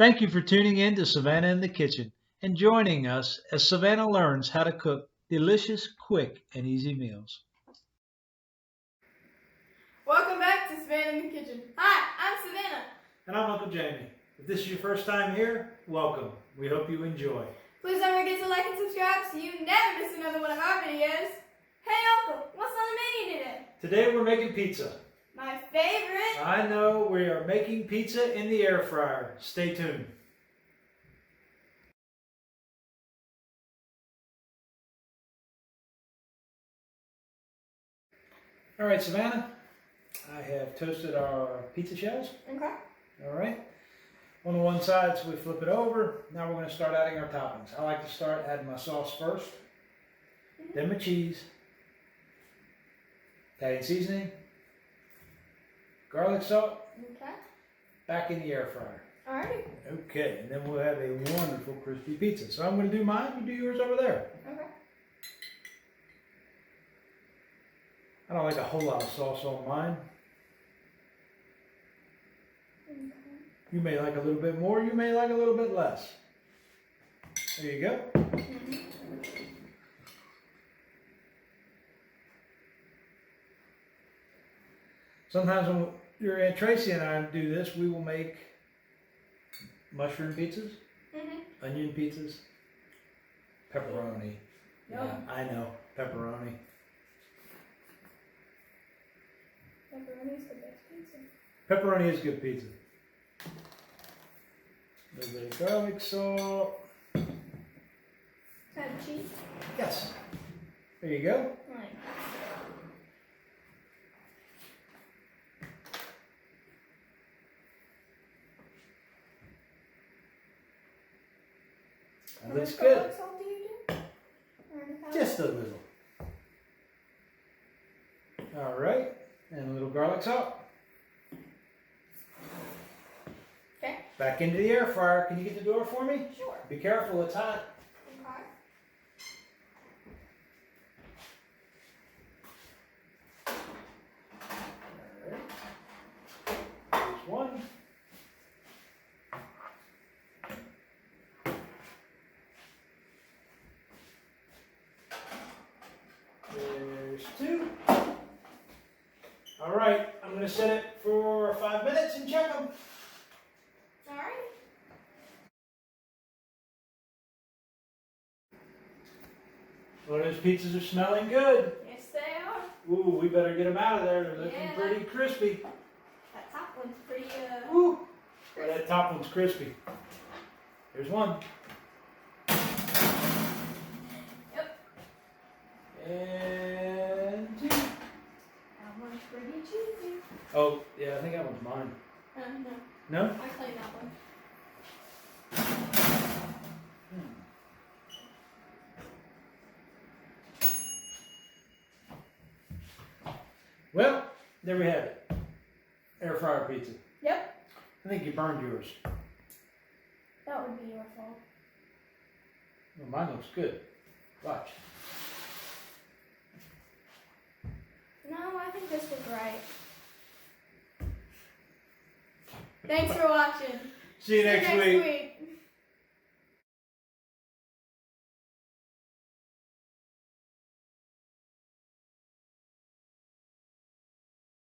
Thank you for tuning in to Savannah in the Kitchen and joining us as Savannah learns how to cook delicious, quick, and easy meals. Welcome back to Savannah in the Kitchen. Hi, I'm Savannah. And I'm Uncle Jamie. If this is your first time here, welcome. We hope you enjoy. Please don't forget to like and subscribe so you never miss another one of our videos. Hey Uncle, what's on the menu today? Today we're making pizza. My favorite. I know, we are making pizza in the air fryer. Stay tuned. All right, Savannah, I have toasted our pizza shells. Okay. All right. On the one side, so we flip it over. Now we're going to start adding our toppings. I like to start adding my sauce first, then my cheese, Italian seasoning, garlic salt, Okay. back in the air fryer. Alrighty. Okay, and then we'll have a wonderful crispy pizza. So I'm going to do mine, you do yours over there. Okay. I don't like a whole lot of sauce on mine. You may like a little bit more, you may like a little bit less. There you go. Sometimes when your Aunt Tracy and I do this, we will make mushroom pizzas, onion pizzas, pepperoni. Yum. Yeah, I know, pepperoni. Pepperoni's the best pizza. Pepperoni is good pizza. A little bit of garlic salt. Add cheese. Yes. There you go. Right. That looks How much good. garlic salt do you do? Just a little. All right. And a little garlic salt. Okay. Back into the air fryer. Can you get the door for me? Sure. Be careful, it's hot. Okay. All right. There's one. There's two. All right, I'm going to set it for 5 minutes and check them. Alright. Well, those pizzas are smelling good. Yes, they are. Ooh, we better get them out of there. They're looking Yeah. pretty crispy. That top one's pretty, Ooh, well, that top one's crispy. There's one. Yep. And two. That one's pretty cheesy. Oh, yeah, I think that one's mine. No. No? I cleaned that one. Well, there we have it. Air fryer pizza. Yep. I think you burned yours. That would be your fault. Well, mine looks good. Watch. No, I think this was right. Thanks for watching. See you next week.